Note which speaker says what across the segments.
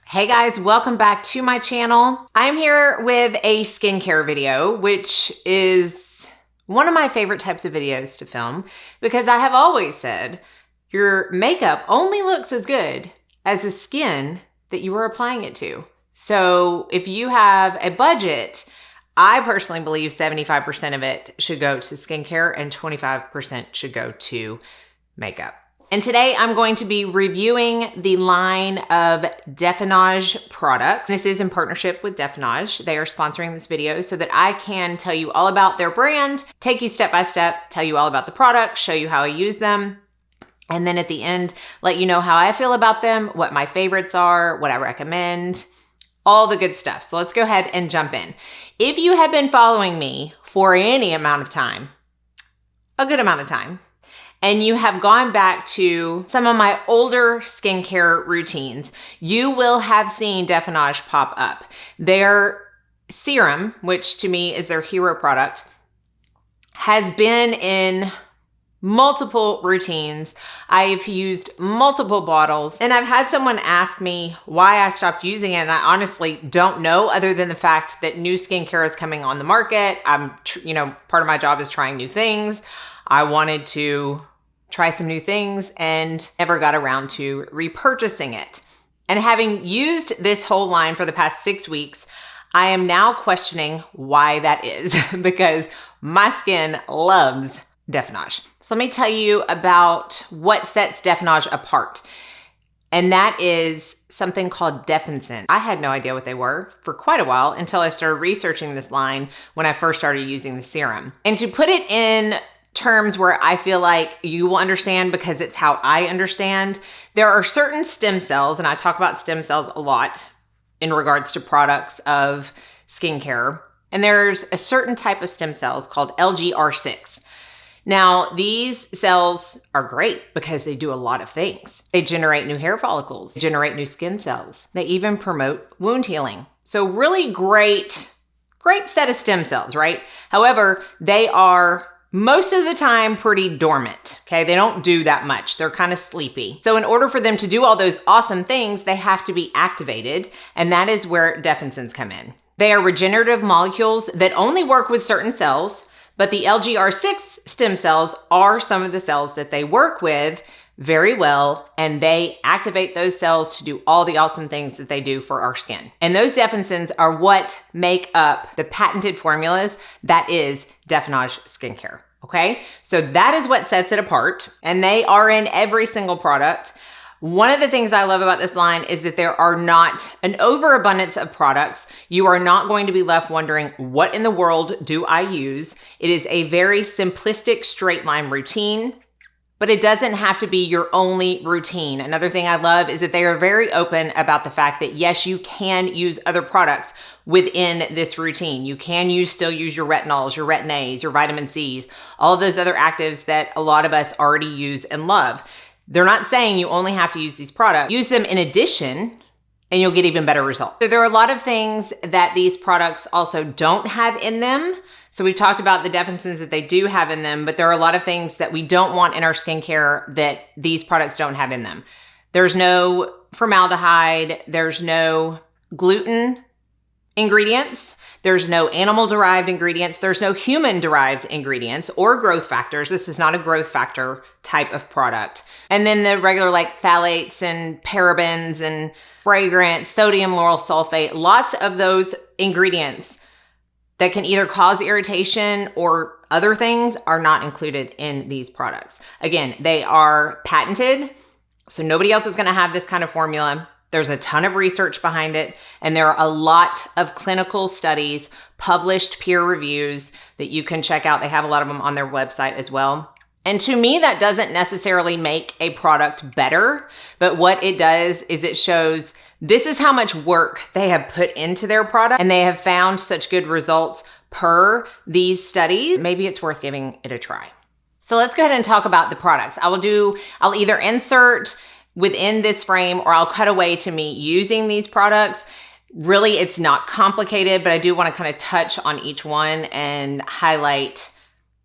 Speaker 1: Hey guys, welcome back to my channel. I'm here with a skincare video, which is one of my favorite types of videos to film because I have always said your makeup only looks as good as the skin that you are applying it to. So if you have a budget, I personally believe 75% of it should go to skincare and 25% should go to makeup. And today I'm going to be reviewing the line of Defenage products. This is in partnership with Defenage. They are sponsoring this video so that I can tell you all about their brand, take you step by step, tell you all about the products, show you how I use them, and then at the end, let you know how I feel about them, what my favorites are, what I recommend, all the good stuff. So let's go ahead and jump in. If you have been following me for any amount of time, a good amount of time, and you have gone back to some of my older skincare routines, you will have seen Defenage pop up. Their serum, which to me is their hero product, has been in multiple routines. I've used multiple bottles, and I've had someone ask me why I stopped using it, and I honestly don't know, other than the fact that new skincare is coming on the market. Part of my job is trying new things. I wanted to try some new things and never got around to repurchasing it. And having used this whole line for the past 6 weeks, I am now questioning why that is because my skin loves Defenage. So let me tell you about what sets Defenage apart. And that is something called Defenage. I had no idea what they were for quite a while until I started researching this line when I first started using the serum. And to put it in terms where I feel like you will understand because it's how I understand, there are certain stem cells, and I talk about stem cells a lot in regards to products of skincare, and there's a certain type of stem cells called LGR6. Now, these cells are great because they do a lot of things. They generate new hair follicles, generate new skin cells. They even promote wound healing. So really great set of stem cells, right? However, they are most of the time pretty dormant, okay? They don't do that much. They're kind of sleepy. So in order for them to do all those awesome things, they have to be activated, and that is where Defenage come in. They are regenerative molecules that only work with certain cells, but the LGR6 stem cells are some of the cells that they work with very well, and they activate those cells to do all the awesome things that they do for our skin. And those Defenages are what make up the patented formulas that is Defenage skincare, okay? So that is what sets it apart, and they are in every single product. One of the things I love about this line is that there are not an overabundance of products. You are not going to be left wondering, what in the world do I use? It is a very simplistic straight line routine, but it doesn't have to be your only routine. Another thing I love is that they are very open about the fact that yes, you can use other products within this routine. You can still use your retinols, your retin-A's, your vitamin C's, all of those other actives that a lot of us already use and love. They're not saying you only have to use these products. Use them in addition, and you'll get even better results. So there are a lot of things that these products also don't have in them. So we've talked about the Defenages that they do have in them, but there are a lot of things that we don't want in our skincare that these products don't have in them. There's no formaldehyde, there's no gluten ingredients, there's no animal-derived ingredients, there's no human-derived ingredients or growth factors. This is not a growth factor type of product. And then the regular like phthalates and parabens and fragrance, sodium lauryl sulfate, lots of those ingredients that can either cause irritation or other things are not included in these products. Again, they are patented, so nobody else is gonna have this kind of formula. There's a ton of research behind it, and there are a lot of clinical studies, published peer reviews that you can check out. They have a lot of them on their website as well. And to me, that doesn't necessarily make a product better, but what it does is it shows this is how much work they have put into their product, and they have found such good results per these studies. Maybe it's worth giving it a try. So let's go ahead and talk about the products. I'll either insert within this frame or I'll cut away to me using these products. Really, it's not complicated, but I do want to kind of touch on each one and highlight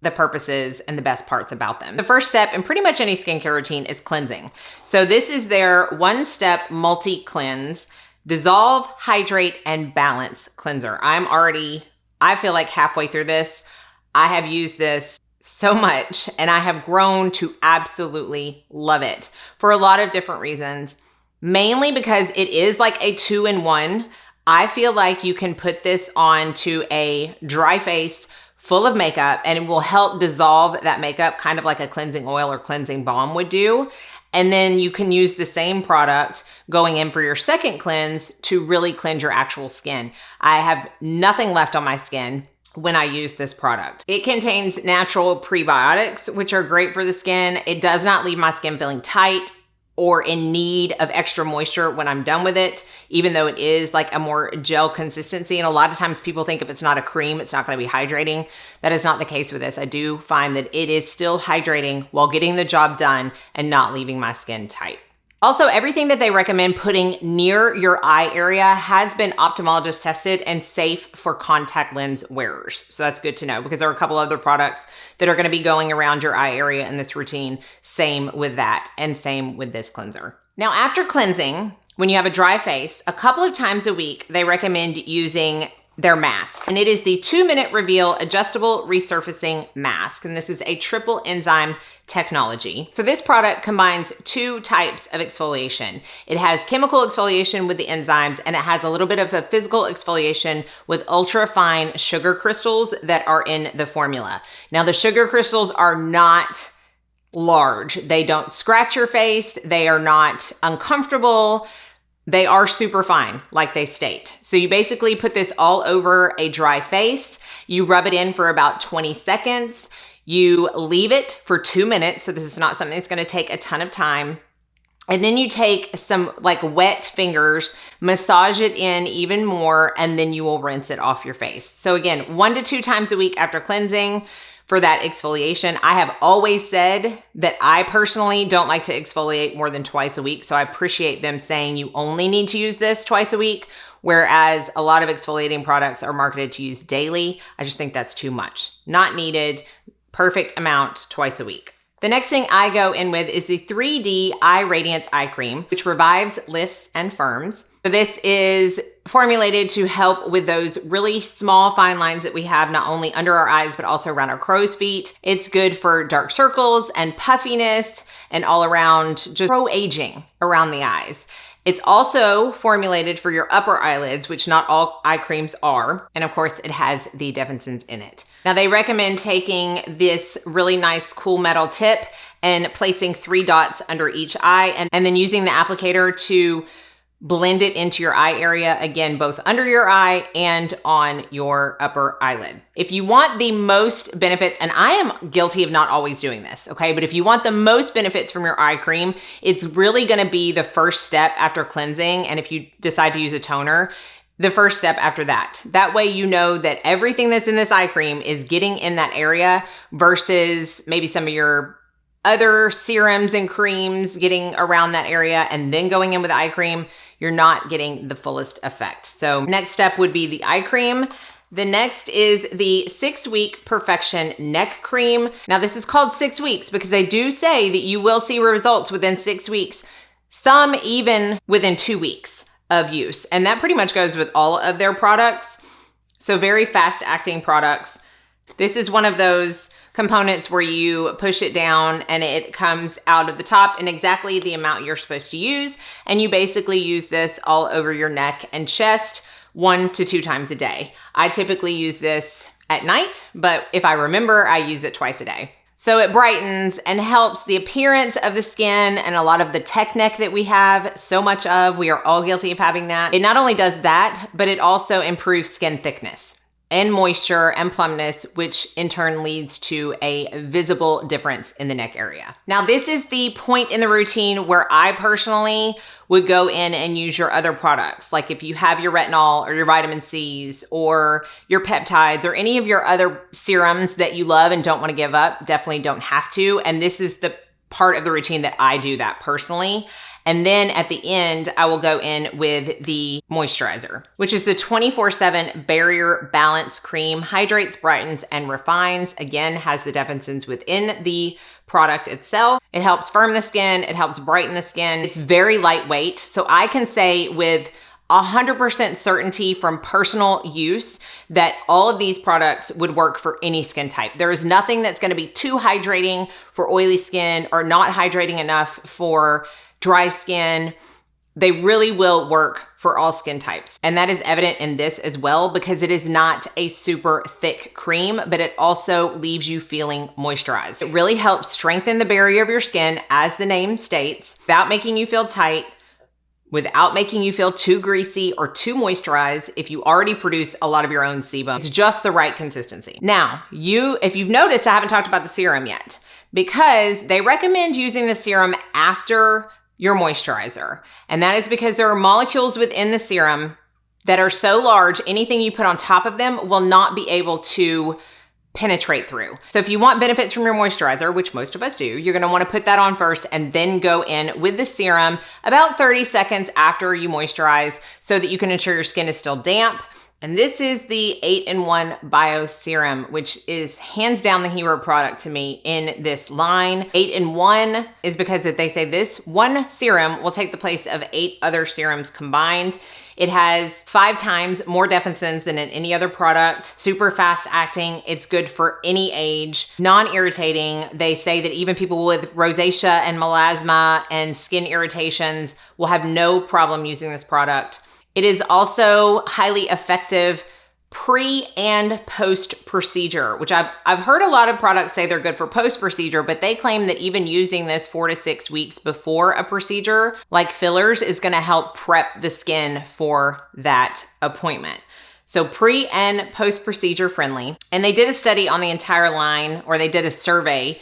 Speaker 1: the purposes and the best parts about them. The first step in pretty much any skincare routine is cleansing. So this is their one-step multi-cleanse. Dissolve, Hydrate, and Balance Cleanser. I feel like halfway through this. I have used this so much and I have grown to absolutely love it for a lot of different reasons. Mainly because it is like a 2-in-1. I feel like you can put this onto a dry face full of makeup and it will help dissolve that makeup, kind of like a cleansing oil or cleansing balm would do. And then you can use the same product going in for your second cleanse to really cleanse your actual skin. I have nothing left on my skin when I use this product. It contains natural prebiotics, which are great for the skin. It does not leave my skin feeling tight or in need of extra moisture when I'm done with it, even though it is like a more gel consistency. And a lot of times people think if it's not a cream, it's not gonna be hydrating. That is not the case with this. I do find that it is still hydrating while getting the job done and not leaving my skin tight. Also, everything that they recommend putting near your eye area has been ophthalmologist tested and safe for contact lens wearers. So that's good to know because there are a couple other products that are going to be going around your eye area in this routine. Same with that and same with this cleanser. Now, after cleansing, when you have a dry face, a couple of times a week, they recommend using their mask. And it is the 2-minute Reveal Adjustable Resurfacing Mask. And this is a triple enzyme technology. So this product combines 2 types of exfoliation. It has chemical exfoliation with the enzymes, and it has a little bit of a physical exfoliation with ultra fine sugar crystals that are in the formula. Now the sugar crystals are not large. They don't scratch your face. They are not uncomfortable. They are super fine, like they state. So you basically put this all over a dry face. You rub it in for about 20 seconds. You leave it for 2 minutes. So this is not something that's gonna take a ton of time. And then you take some like wet fingers, massage it in even more, and then you will rinse it off your face. So again, 1 to 2 times a week after cleansing for that exfoliation. I have always said that I personally don't like to exfoliate more than twice a week. So I appreciate them saying you only need to use this twice a week, whereas a lot of exfoliating products are marketed to use daily. I just think that's too much. Not needed, perfect amount twice a week. The next thing I go in with is the 3D Eye Radiance Eye Cream, which revives, lifts, and firms. So this is formulated to help with those really small fine lines that we have not only under our eyes, but also around our crow's feet. It's good for dark circles and puffiness and all around just pro-aging around the eyes. It's also formulated for your upper eyelids, which not all eye creams are. And of course, it has the Defenage in it. Now they recommend taking this really nice cool metal tip and placing 3 dots under each eye and then using the applicator to blend it into your eye area, again, both under your eye and on your upper eyelid. If you want the most benefits, and I am guilty of not always doing this, okay? But if you want the most benefits from your eye cream, it's really gonna be the first step after cleansing. And if you decide to use a toner, the first step after that. That way you know that everything that's in this eye cream is getting in that area versus maybe some of your other serums and creams getting around that area and then going in with eye cream. You're not getting the fullest effect. So next step would be the eye cream. The next is the 6-week Perfection Neck Cream. Now this is called 6 weeks because they do say that you will see results within 6 weeks, some even within 2 weeks of use. And that pretty much goes with all of their products. So very fast acting products. This is one of those components where you push it down and it comes out of the top in exactly the amount you're supposed to use. And you basically use this all over your neck and chest 1 to 2 times a day. I typically use this at night, but if I remember, I use it twice a day. So it brightens and helps the appearance of the skin and a lot of the tech neck that we have so much of. We are all guilty of having that. It not only does that, but it also improves skin thickness and moisture and plumpness, which in turn leads to a visible difference in the neck area. Now, this is the point in the routine where I personally would go in and use your other products. Like if you have your retinol or your vitamin C's or your peptides or any of your other serums that you love and don't want to give up, definitely don't have to. And this is the part of the routine that I do that personally. And then at the end, I will go in with the moisturizer, which is the 24/7 Barrier Balance Cream. Hydrates, brightens, and refines. Again, has the Defenage within the product itself. It helps firm the skin. It helps brighten the skin. It's very lightweight. So I can say with 100% certainty from personal use that all of these products would work for any skin type. There is nothing that's going to be too hydrating for oily skin or not hydrating enough for dry skin. They really will work for all skin types. And that is evident in this as well, because it is not a super thick cream, but it also leaves you feeling moisturized. It really helps strengthen the barrier of your skin, as the name states, without making you feel tight, without making you feel too greasy or too moisturized if you already produce a lot of your own sebum. It's just the right consistency. Now, if you've noticed, I haven't talked about the serum yet, because they recommend using the serum after your moisturizer. And that is because there are molecules within the serum that are so large, anything you put on top of them will not be able to penetrate through. So if you want benefits from your moisturizer, which most of us do, you're gonna wanna put that on first and then go in with the serum about 30 seconds after you moisturize so that you can ensure your skin is still damp. And this is the 8-in-1 Bio Serum, which is hands down the hero product to me in this line. 8-in-1 is because they say this one serum will take the place of 8 other serums combined. It has 5 times more defenses than in any other product. Super fast acting. It's good for any age. Non-irritating. They say that even people with rosacea and melasma and skin irritations will have no problem using this product. It is also highly effective pre and post procedure, which I've heard a lot of products say they're good for post procedure, but they claim that even using this 4 to 6 weeks before a procedure, like fillers, is gonna help prep the skin for that appointment. So pre and post procedure friendly. And they did a study on the entire line, or they did a survey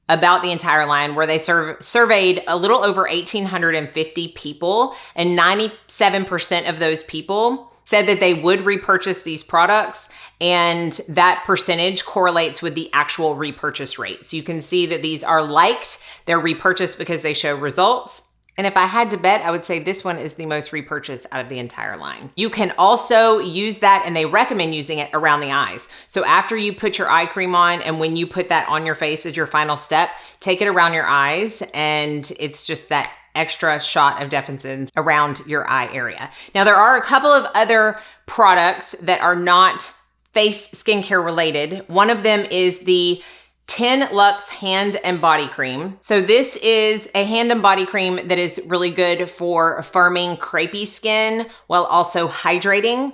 Speaker 1: about the entire line where they surveyed a little over 1,850 people, and 97% of those people said that they would repurchase these products, and that percentage correlates with the actual repurchase rate. So you can see that these are liked, they're repurchased because they show results. And if I had to bet, I would say this one is the most repurchased out of the entire line. You can also use that, and they recommend using it around the eyes. So after you put your eye cream on, and when you put that on your face as your final step, take it around your eyes, and it's just that extra shot of defenses around your eye area. Now, there are a couple of other products that are not face skincare related. One of them is the 10 Luxe Hand and Body Cream. So this is a hand and body cream that is really good for firming crepey skin while also hydrating.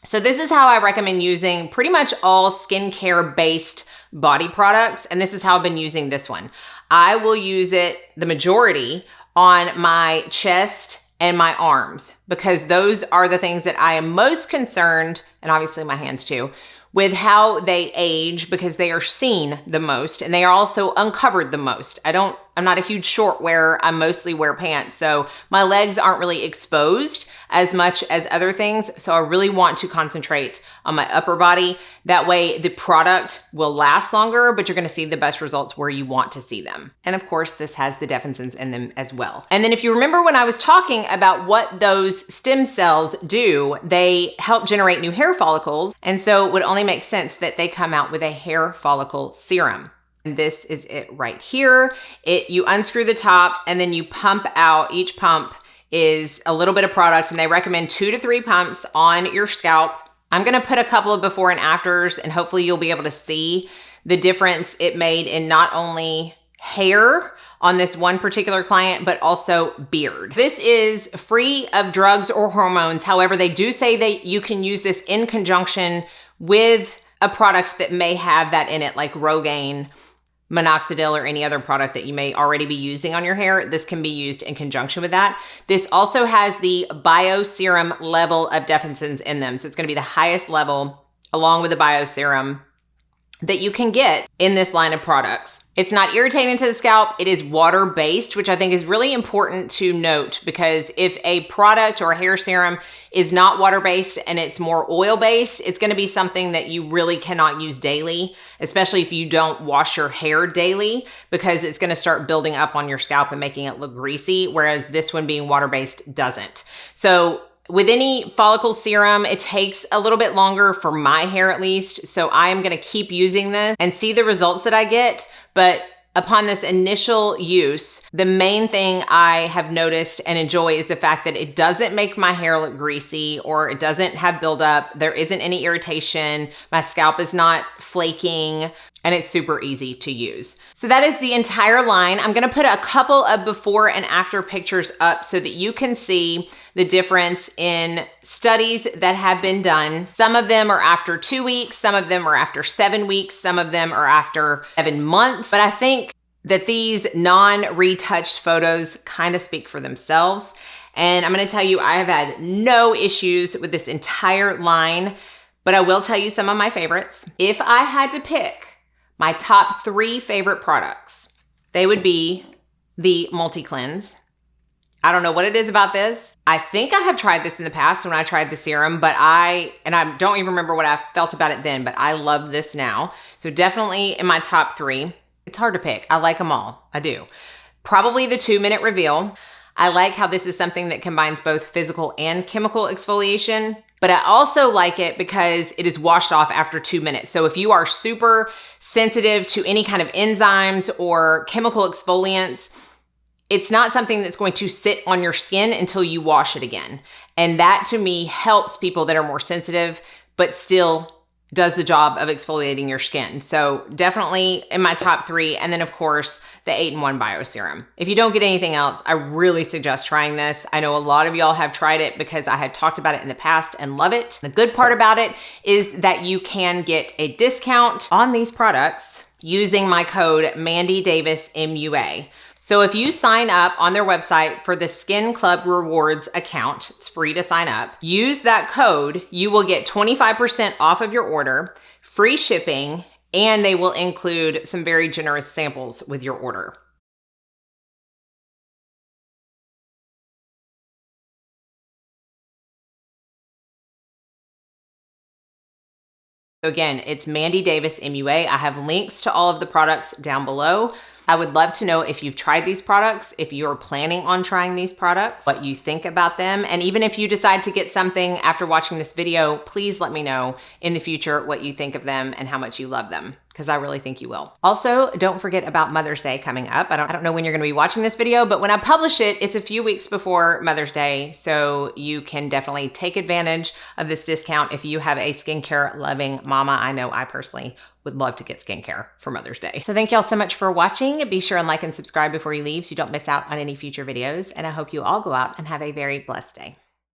Speaker 1: So this is how I recommend using pretty much all skincare based body products. And this is how I've been using this one. I will use it, the majority, on my chest and my arms, because those are the things that I am most concerned, and obviously my hands too, with how they age, because they are seen the most and they are also uncovered the most. I'm not a huge short wearer. I mostly wear pants. So my legs aren't really exposed as much as other things. So I really want to concentrate on my upper body. That way the product will last longer, but you're gonna see the best results where you want to see them. And of course, this has the defenses in them as well. And then if you remember when I was talking about what those stem cells do, they help generate new hair follicles. And so it would only make sense that they come out with a hair follicle serum. And this is it right here. You unscrew the top and then you pump out. Each pump is a little bit of product, and they recommend 2 to 3 pumps on your scalp. I'm gonna put a couple of before and afters, and hopefully you'll be able to see the difference it made in not only hair on this one particular client, but also beard. This is free of drugs or hormones. However, they do say that you can use this in conjunction with a product that may have that in it, like Rogaine, minoxidil, or any other product that you may already be using on your hair. This can be used in conjunction with that. This also has the Bio Serum level of defenses in them. So it's gonna be the highest level, along with the Bio Serum, that you can get in this line of products. It's not irritating to the scalp. It is water-based, which I think is really important to note, because if a product or a hair serum is not water-based and it's more oil-based, it's gonna be something that you really cannot use daily, especially if you don't wash your hair daily, because it's gonna start building up on your scalp and making it look greasy, whereas this one being water-based doesn't. So with any follicle serum, it takes a little bit longer for my hair at least. So I am gonna keep using this and see the results that I get. But upon this initial use, the main thing I have noticed and enjoy is the fact that it doesn't make my hair look greasy or it doesn't have buildup. There isn't any irritation. My scalp is not flaking, and it's super easy to use. So that is the entire line. I'm gonna put a couple of before and after pictures up so that you can see the difference in studies that have been done. Some of them are after 2 weeks, some of them are after 7 weeks, some of them are after 7 months. But I think that these non-retouched photos kind of speak for themselves. And I'm gonna tell you, I have had no issues with this entire line, but I will tell you some of my favorites. If I had to pick my top 3 favorite products, they would be the Multi-Cleanse. I don't know what it is about this. I think I have tried this in the past when I tried the serum, but I don't even remember what I felt about it then, but I love this now. So definitely in my top 3. It's hard to pick. I like them all. I do. Probably the 2-minute reveal. I like how this is something that combines both physical and chemical exfoliation, but I also like it because it is washed off after 2 minutes. So if you are super sensitive to any kind of enzymes or chemical exfoliants, it's not something that's going to sit on your skin until you wash it again. And that to me helps people that are more sensitive, but still does the job of exfoliating your skin. So definitely in my top 3. And then of course, the 8-in-1 Bio Serum. If you don't get anything else, I really suggest trying this. I know a lot of y'all have tried it because I had talked about it in the past and love it. The good part about it is that you can get a discount on these products using my code MandyDavisMUA. So if you sign up on their website for the Skin Club Rewards account, it's free to sign up, use that code, you will get 25% off of your order, free shipping, and they will include some very generous samples with your order. So again, it's Mandy Davis MUA. I have links to all of the products down below. I would love to know if you've tried these products, if you're planning on trying these products, what you think about them. And even if you decide to get something after watching this video, please let me know in the future what you think of them and how much you love them, because I really think you will. Also, don't forget about Mother's Day coming up. I don't know when you're gonna be watching this video, but when I publish it, it's a few weeks before Mother's Day, so you can definitely take advantage of this discount if you have a skincare loving mama. I know I personally would love to get skincare for Mother's Day. So thank y'all so much for watching. Be sure and like and subscribe before you leave so you don't miss out on any future videos. And I hope you all go out and have a very blessed day.